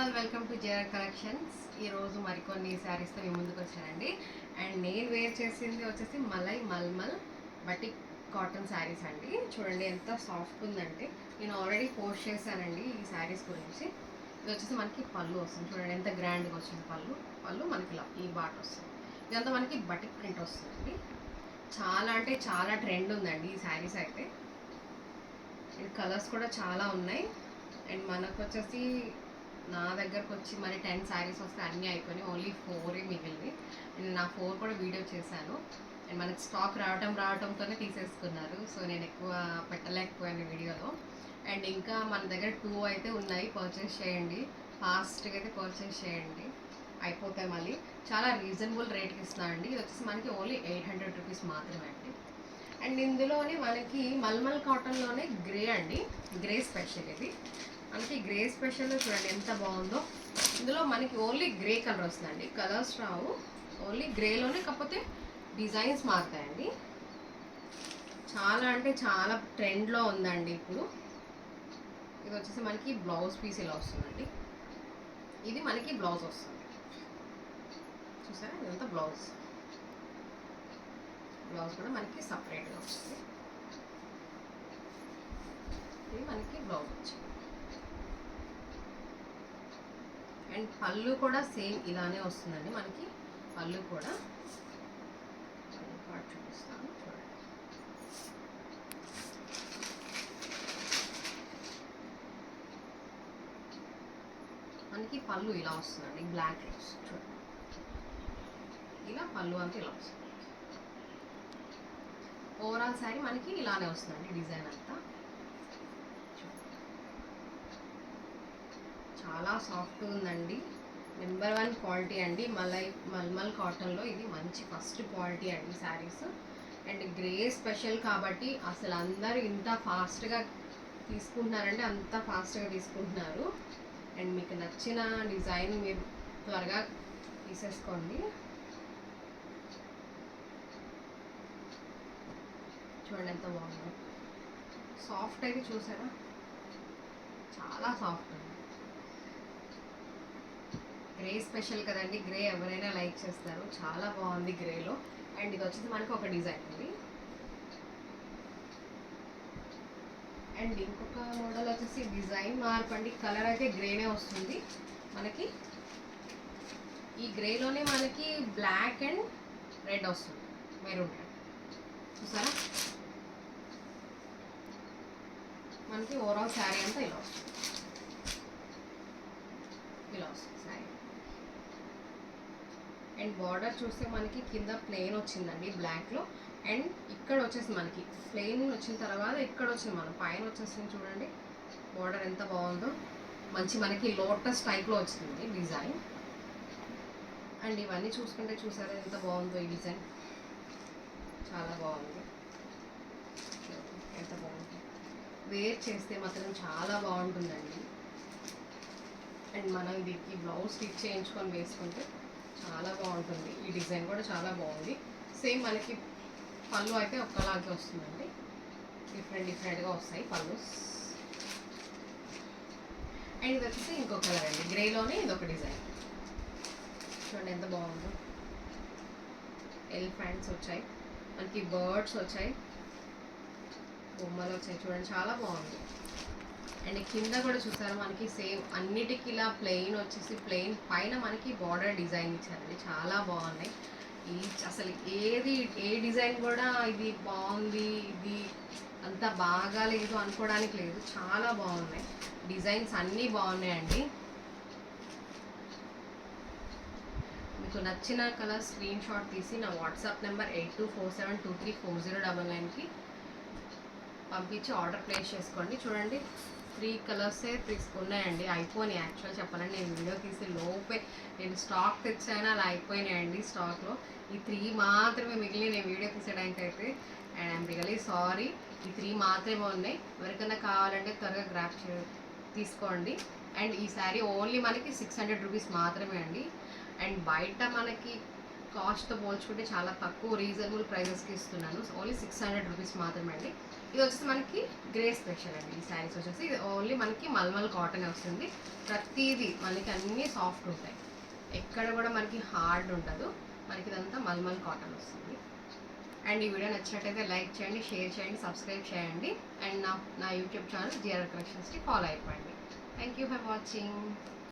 All welcome to JR collections. ఈరోజు మరికొన్ని శారీస్తో మీ ముందుకు వచ్చానండి. అండ్ నేను వేర్ చేసింది వచ్చేసి మలై మల్మల్ బటిక్ కాటన్ శారీస్ అండి. చూడండి ఎంత సాఫ్ట్ ఉందంటే, నేను ఆల్రెడీ పోస్ట్ చేశానండి ఈ శారీస్ గురించి. ఇది వచ్చేసి మనకి పళ్ళు వస్తుంది. చూడండి ఎంత గ్రాండ్గా వచ్చింది పళ్ళు మనకి ఇలా ఈ బాట్ వస్తుంది. ఇదంతా మనకి బటిక్ ప్రింట్ వస్తుందండి. చాలా అంటే చాలా ట్రెండ్ ఉందండి ఈ శారీస్ అయితే. అండ్ కలర్స్ కూడా చాలా ఉన్నాయి. అండ్ మనకు వచ్చేసి నా దగ్గరకు వచ్చి మరి 10 శారీస్ వస్తే అన్నీ అయిపోయినాయి. ఓన్లీ 4 మిగిలింది. నేను నా 4 కూడా వీడియో చేశాను. అండ్ మనకి స్టాక్ రావడంతోనే తీసేసుకున్నారు. సో నేను ఎక్కువ పెట్టలేకపోయాను వీడియోలో. అండ్ ఇంకా మన దగ్గర 2 అయితే ఉన్నాయి. పర్చేస్ చేయండి, ఫాస్ట్గా అయితే పర్చేస్ చేయండి, అయిపోతాయి మళ్ళీ. చాలా రీజనబుల్ రేట్కి ఇస్తున్నానండి. ఇది వచ్చేసి మనకి ఓన్లీ 800 రూపీస్ మాత్రమే అండి. అండ్ ఇందులోనే మనకి మల్మల్ కాటన్లోనే గ్రే అండి, గ్రే స్పెషల్ ఇది. మనకి గ్రే స్పెషల్లో చూడండి ఎంత బాగుందో. ఇందులో మనకి ఓన్లీ గ్రే కలర్ వస్తుందండి, కలర్స్ రావు. ఓన్లీ గ్రేలోనే, కాకపోతే డిజైన్స్ మారుతాయండి. చాలా అంటే చాలా ట్రెండ్లో ఉందండి ఇప్పుడు. ఇది వచ్చేసి మనకి బ్లౌజ్ పీస్ ఇలా వస్తుందండి. ఇది మనకి బ్లౌజ్ వస్తుంది, చూసారా ఇదంతా బ్లౌజ్ కూడా మనకి సపరేట్గా వస్తుంది. ఇది మనకి బ్లౌజ్ వచ్చింది. అండ్ పళ్ళు కూడా సేమ్ ఇలానే వస్తుందండి మనకి. పళ్ళు కూడా పార్ట్ చూపిస్తాను చూడండి. మనకి పళ్ళు ఇలా వస్తుందండి, బ్లాక్ చూడండి. ఇలా పళ్ళు అంతా ఇలా వస్తుంది. ఓవరాల్ శారీ మనకి ఇలానే వస్తుందండి, డిజైన్ అంతా. చాలా సాఫ్ట్ ఉందండి. నెంబర్ 1 క్వాలిటీ అండి. మల్మల్ కాటన్లో ఇది మంచి ఫస్ట్ క్వాలిటీ అండి శారీస్. అండ్ గ్రే స్పెషల్ కాబట్టి అసలు అందరూ ఇంత ఫాస్ట్గా తీసుకుంటున్నారంటే అంత ఫాస్ట్గా తీసుకుంటున్నారు. అండ్ మీకు నచ్చిన డిజైన్ మీరు త్వరగా తీసేసుకోండి. చూడండి ఎంత బాగుందో. సాఫ్ట్ అయితే చూసారా, చాలా సాఫ్ట్ ఉంది. గ్రే స్పెషల్ కదండి, గ్రే ఎవరైనా లైక్ చేస్తారు. చాలా బాగుంది గ్రేలో. అండ్ ఇది వచ్చేసి మనకి ఒక డిజైన్ ఉంది. అండ్ ఇంకొక మోడల్ వచ్చేసి డిజైన్ మార్పు అండి. కలర్ అయితే గ్రేనే వస్తుంది మనకి. ఈ గ్రేలోనే మనకి బ్లాక్ అండ్ రెడ్ వస్తుంది, మెరూన్ రెడ్. చూసారా మనకి ఓవరాల్ శారీ అంతా ఇలా వస్తుంది, ఇలా వస్తుంది శారీ. అండ్ బార్డర్ చూస్తే మనకి కింద ప్లెయిన్ వచ్చిందండి బ్లాక్లో. అండ్ ఇక్కడ వచ్చేసి మనకి ప్లెయిన్ వచ్చిన తర్వాత ఇక్కడ వచ్చింది మన పైన వచ్చేసింది. చూడండి బార్డర్ ఎంత బాగుందో. మంచి మనకి లోటస్ టైప్లో వచ్చింది డిజైన్. అండ్ ఇవన్నీ చూసుకుంటే చూసారా ఎంత బాగుందో ఈ డిజైన్. చాలా బాగుంది, ఎంత బాగుంది. వేర్ చేస్తే మాత్రం చాలా బాగుంటుందండి. అండ్ మనం దీనికి బ్లౌజ్ స్టిచ్ చేయించుకొని వేసుకుంటే చాలా బాగుంటుంది. ఈ డిజైన్ కూడా చాలా బాగుంది. సేమ్ మనకి పళ్ళు అయితే ఒక్కలాగే వస్తుందండి, డిఫరెంట్గా వస్తాయి పళ్ళు. అండ్ ఇది వచ్చేసి ఇంకో కలర్ అండి, గ్రేలోనే ఇదొక డిజైన్. చూడండి ఎంత బాగుందో. ఎలిఫెంట్స్ వచ్చాయి మనకి, బర్డ్స్ వచ్చాయి, బొమ్మలు వచ్చాయి. చూడండి చాలా బాగుంది. అండ్ కింద కూడా చూసారు మనకి సేమ్ అన్నిటికీ ఇలా ప్లెయిన్ వచ్చేసి ప్లెయిన్ పైన మనకి బార్డర్ డిజైన్ ఇచ్చారండి. చాలా బాగున్నాయి. ఈ అసలు ఏ డిజైన్ కూడా ఇది బాగుంది, ఇది అంత బాగా లేదు అనుకోవడానికి లేదు. చాలా బాగున్నాయి డిజైన్స్, అన్నీ బాగున్నాయండి. మీకు నచ్చిన కలర్ స్క్రీన్ షాట్ తీసి నా వాట్సాప్ నెంబర్ 8247234099కి పంపించి ఆర్డర్ ప్లేస్ చేసుకోండి. చూడండి 3 కలర్సే తీసుకున్నాయండి, అయిపోయినాయి. యాక్చువల్ చెప్పాలంటే నేను వీడియో తీసి లోపే నేను స్టాక్ తెచ్చాను, అలా అయిపోయినాయండి స్టాక్లో. ఈ 3 మాత్రమే మిగిలి నేను వీడియో తీసేయడానికి అయితే. అండ్ ఐఎమ్ రియలీ సారీ, ఈ 3 మాత్రమే ఉన్నాయి. ఎవరికైనా కావాలంటే త్వరగా గ్రాప్ తీసుకోండి. అండ్ ఈ శారీ ఓన్లీ మనకి 600 రూపీస్ మాత్రమే అండి. అండ్ బయట మనకి కాస్ట్తో పోల్చుకుంటే చాలా తక్కువ రీజనబుల్ ప్రైజెస్కి ఇస్తున్నాను. ఓన్లీ 600 రూపీస్ మాత్రమే అండి. ఇది వచ్చేసి మనకి గ్రే స్పెషల్ అండి. ఈ శారీస్ వచ్చేసి ఇది ఓన్లీ మనకి మల్మల్ కాటన్ వస్తుంది. ప్రతిదీ మనకి అన్నీ సాఫ్ట్ ఉంటాయి, ఎక్కడ కూడా మనకి హార్డ్ ఉండదు. మనకి ఇదంతా మల్మల్ కాటన్ వస్తుంది. అండ్ ఈ వీడియో నచ్చినట్టయితే లైక్ చేయండి, షేర్ చేయండి, సబ్స్క్రైబ్ చేయండి. అండ్ నా యూట్యూబ్ ఛానల్ జిఆర్ కలెక్షన్స్కి ఫాలో అయిపోండి. Thank you for watching.